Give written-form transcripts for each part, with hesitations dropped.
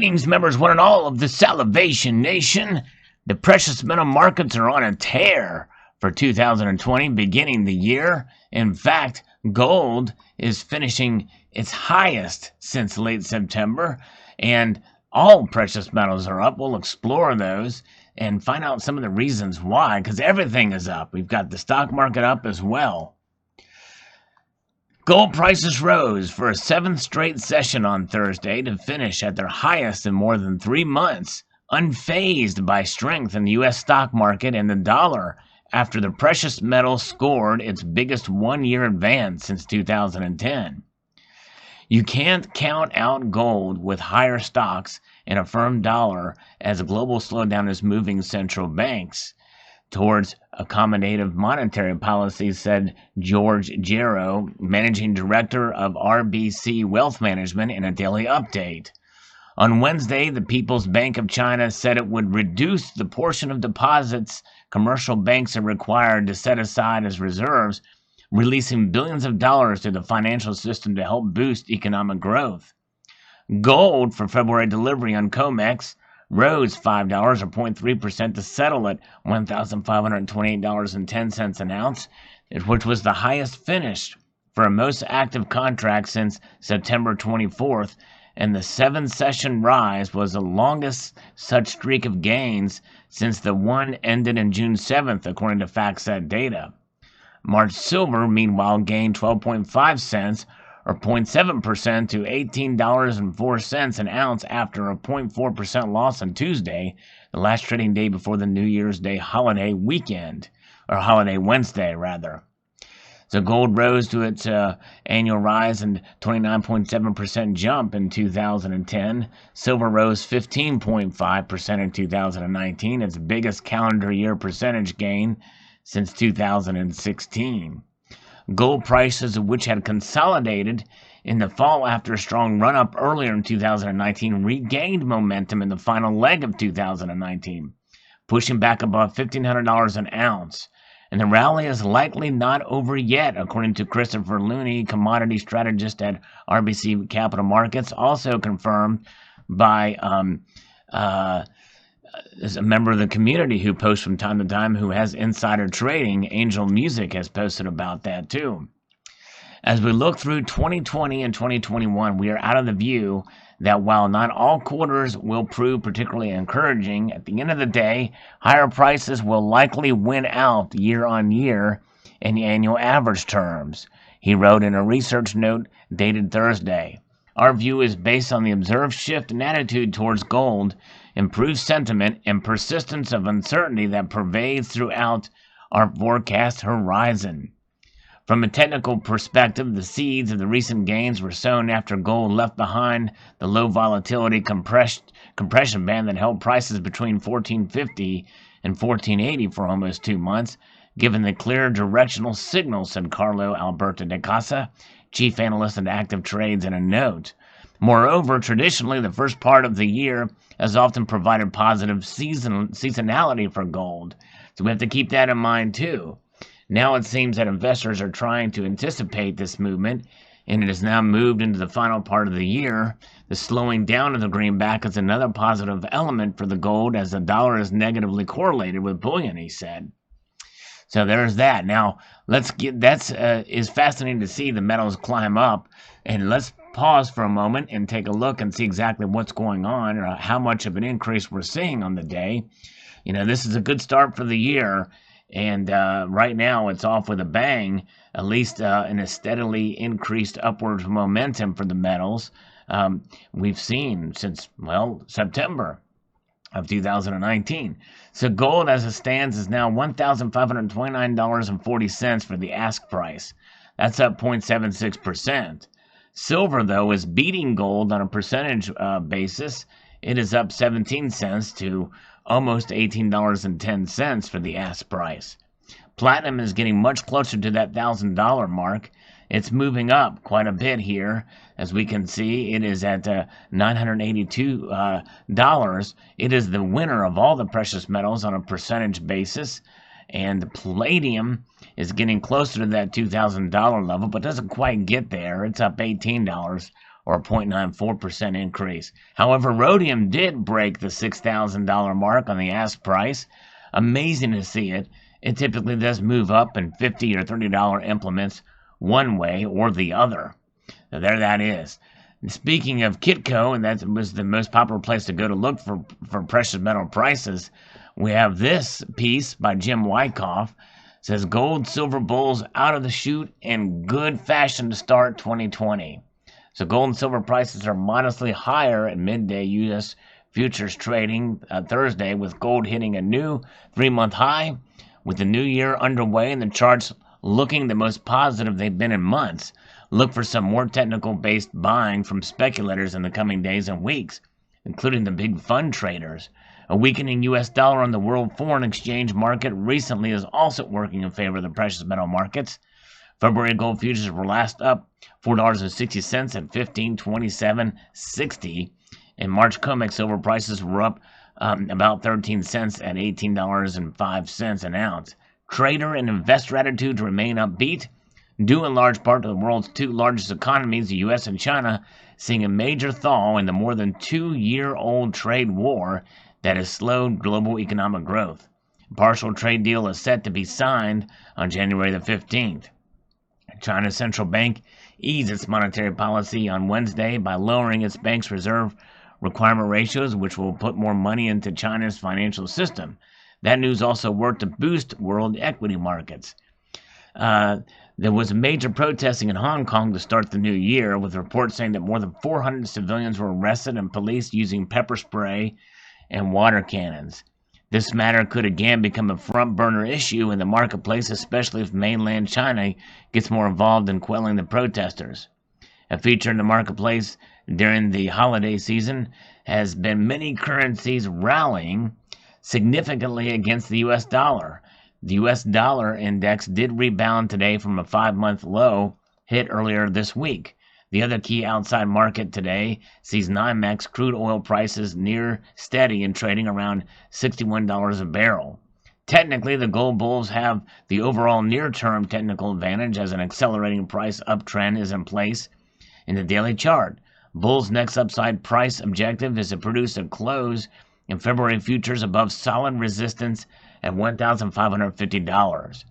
Greetings, members one and all of the Salivation Nation. The precious metal markets are on a tear for 2020, beginning the year. In fact, gold is finishing its highest since late September, and all precious metals are up. We'll explore those and find out some of the reasons why, because everything is up. We've got the stock market up as well. Gold prices rose for a 7th straight session on Thursday to finish at their highest in more than 3 months, unfazed by strength in the U.S. stock market and the dollar after the precious metal scored its biggest one-year advance since 2010. You can't count out gold with higher stocks and a firm dollar as a global slowdown is moving central banks towards accommodative monetary policy, said George Gero, managing director of RBC Wealth Management, in a daily update. On Wednesday, the People's Bank of China said it would reduce the portion of deposits commercial banks are required to set aside as reserves, releasing billions of dollars to the financial system to help boost economic growth. Gold for February delivery on COMEX rose $5 or 0.3% to settle at $1,528.10 an ounce, which was the highest finish for a most active contract since September 24th, and the 7-session rise was the longest such streak of gains since the one ended in June 7th, according to FactSet data. March silver, meanwhile, gained 12.5 cents or 0.7% to $18.04 an ounce after a 0.4% loss on Tuesday, the last trading day before the New Year's Day holiday weekend, or holiday Wednesday, rather. So gold rose to its annual rise and 29.7% jump in 2010. Silver rose 15.5% in 2019, its biggest calendar year percentage gain since 2016. Gold prices, which had consolidated in the fall after a strong run-up earlier in 2019, regained momentum in the final leg of 2019, pushing back above $1,500 an ounce. And the rally is likely not over yet, according to Christopher Looney, commodity strategist at RBC Capital Markets, also confirmed by is a member of the community who posts from time to time, who has insider trading. Angel Music has posted about that too. As we look through 2020 and 2021, we are out of the view that while not all quarters will prove particularly encouraging, at the end of the day, higher prices will likely win out year on year in annual average terms, he wrote in a research note dated Thursday. Our view is based on the observed shift in attitude towards gold, improved sentiment, and persistence of uncertainty that pervades throughout our forecast horizon. From a technical perspective, the seeds of the recent gains were sown after gold left behind the low volatility compression band that held prices between $1,450 and $1,480 for almost 2 months, given the clear directional signal, said Carlo Alberto de Casa, chief analyst at Active Trades, in a note. Moreover, traditionally, the first part of the year has often provided positive seasonality for gold, so we have to keep that in mind too. Now it seems that investors are trying to anticipate this movement, and it has now moved into the final part of the year. The slowing down of the greenback is another positive element for the gold, as the dollar is negatively correlated with bullion, he said. So there's that. Now is fascinating to see the metals climb up, and let's pause for a moment and take a look and see exactly what's going on, or how much of an increase we're seeing on the day. This is a good start for the year, and right now it's off with a bang, at least in a steadily increased upward momentum for the metals we've seen since, September of 2019. So gold as it stands is now $1,529.40 for the ask price. That's up 0.76%. Silver, though, is beating gold on a percentage basis. It is up 17 cents to almost $18.10 for the ask price. Platinum is getting much closer to that $1,000 mark. It's moving up quite a bit here. As we can see, it is at $982. It is the winner of all the precious metals on a percentage basis. And the palladium is getting closer to that $2,000 level, but doesn't quite get there. It's up $18 or a 0.94% increase. However, rhodium did break the $6,000 mark on the ask price. Amazing to see it. It typically does move up in $50 or $30 implements one way or the other. So there that is. And speaking of Kitco, and that was the most popular place to go to look for precious metal prices, we have this piece by Jim Wyckoff. It says gold, silver bulls out of the chute in good fashion to start 2020. So gold and silver prices are modestly higher at midday U.S. futures trading Thursday, with gold hitting a new 3-month high. With the new year underway and the charts looking the most positive they've been in months, look for some more technical-based buying from speculators in the coming days and weeks, including the big fund traders. A weakening U.S. dollar on the world foreign exchange market recently is also working in favor of the precious metal markets. February gold futures were last up $4.60 at $15.2760, and March COMEX silver prices were up about 13 cents at $18.05 an ounce. Trader and investor attitudes remain upbeat, due in large part to the world's two largest economies, the U.S. and China, seeing a major thaw in the more than 2-year-old trade war that has slowed global economic growth. A partial trade deal is set to be signed on January the 15th. China's central bank eased its monetary policy on Wednesday by lowering its bank's reserve requirement ratios, which will put more money into China's financial system. That news also worked to boost world equity markets. There was major protesting in Hong Kong to start the new year, with reports saying that more than 400 civilians were arrested and police using pepper spray and water cannons. This matter could again become a front-burner issue in the marketplace, especially if mainland China gets more involved in quelling the protesters. A feature in the marketplace during the holiday season has been many currencies rallying significantly against the U.S. dollar. The U.S. dollar index did rebound today from a 5-month low hit earlier this week. The other key outside market today sees NYMEX crude oil prices near steady and trading around $61 a barrel. Technically, the gold bulls have the overall near-term technical advantage as an accelerating price uptrend is in place in the daily chart. Bulls' next upside price objective is to produce a close in February futures above solid resistance at $1,550.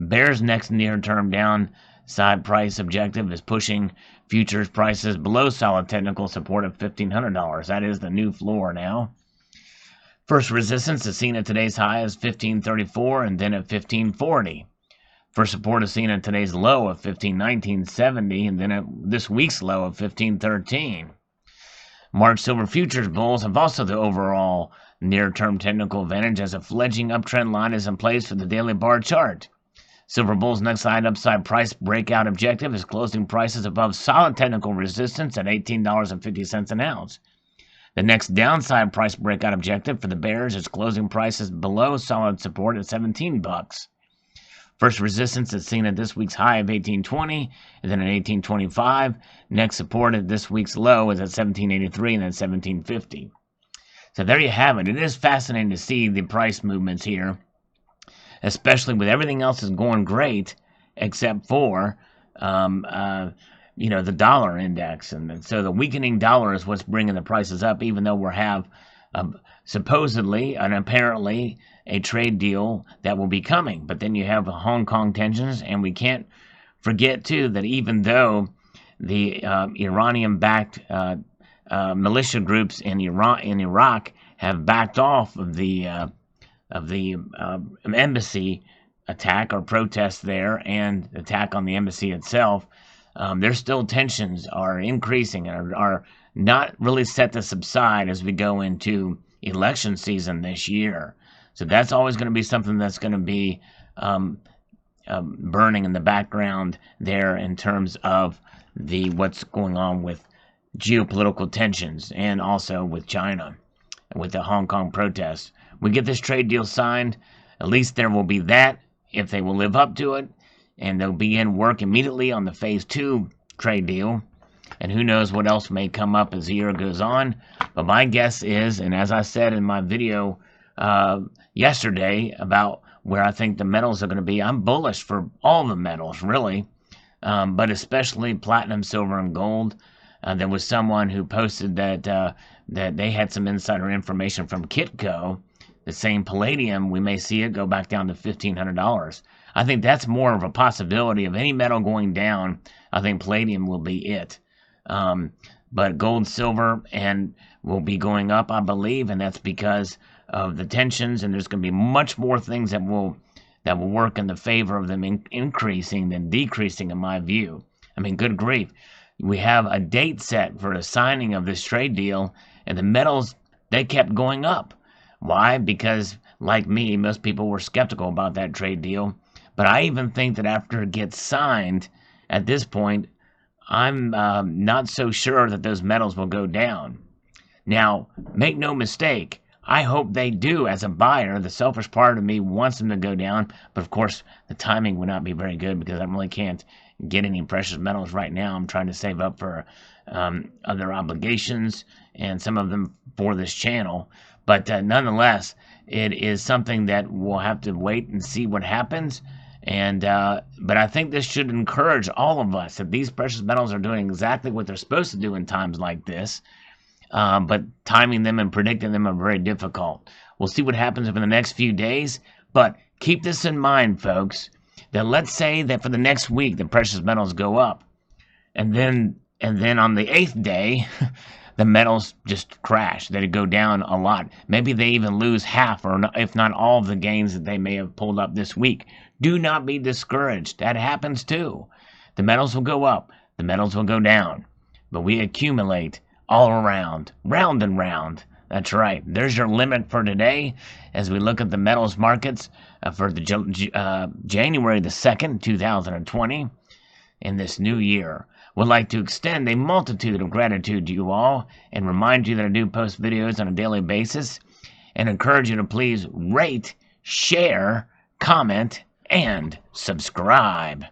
Bears' next near-term downside price objective is pushing futures prices below solid technical support of $1,500. That is the new floor now. First resistance is seen at today's high as $1,534 and then at $1,540. First support is seen at today's low of $1,519.70 and then at this week's low of $1,513. March silver futures bulls have also the overall near-term technical advantage as a fledgling uptrend line is in place for the daily bar chart. Silver bulls' next upside price breakout objective is closing prices above solid technical resistance at $18.50 an ounce. The next downside price breakout objective for the bears is closing prices below solid support at $17. First resistance is seen at this week's high of $18.20 and then at $18.25. Next support at this week's low is at $17.83 and then $17.50. So there you have it. It is fascinating to see the price movements here, especially with everything else is going great except for the dollar index. And so the weakening dollar is what's bringing the prices up, even though we have supposedly and apparently a trade deal that will be coming. But then you have the Hong Kong tensions, and we can't forget, too, that even though the Iranian-backed militia groups in Iraq have backed off of the embassy attack or protest there and attack on the embassy itself, there's still tensions are increasing and are not really set to subside as we go into election season this year. So that's always going to be something that's going to be burning in the background there in terms of what's going on with geopolitical tensions and also with China, with the Hong Kong protests. We get this trade deal signed, at least there will be that, if they will live up to it, and they'll begin work immediately on the Phase 2 trade deal. And who knows what else may come up as the year goes on. But my guess is, and as I said in my video yesterday about where I think the metals are going to be, I'm bullish for all the metals, really, but especially platinum, silver, and gold. There was someone who posted that they had some insider information from Kitco. The same palladium, we may see it go back down to $1,500. I think that's more of a possibility of any metal going down. I think palladium will be it. But gold, silver, and will be going up, I believe, and that's because of the tensions. And there's going to be much more things that will work in the favor of them increasing than decreasing, in my view. I mean, good grief. We have a date set for the signing of this trade deal, and the metals, they kept going up. Why? Because, like me, most people were skeptical about that trade deal. But I even think that after it gets signed, at this point, I'm not so sure that those metals will go down. Now, make no mistake, I hope they do. As a buyer, the selfish part of me wants them to go down, but of course, the timing would not be very good because I really can't get any precious metals right now. I'm trying to save up for other obligations, and some of them for this channel. But nonetheless, it is something that we'll have to wait and see what happens. And but I think this should encourage all of us that these precious metals are doing exactly what they're supposed to do in times like this. But timing them and predicting them are very difficult. We'll see what happens over the next few days. But keep this in mind, folks, that let's say that for the next week the precious metals go up, and then on the 8th day the metals just crash. They go down a lot. Maybe they even lose half, or if not all, of the gains that they may have pulled up this week. Do not be discouraged. That happens too. The metals will go up. The metals will go down. But we accumulate all around, round and round. That's right. There's your limit for today as we look at the metals markets for the January the 2nd, 2020, in this new year. Would like to extend a multitude of gratitude to you all and remind you that I do post videos on a daily basis and encourage you to please rate, share, comment, and subscribe.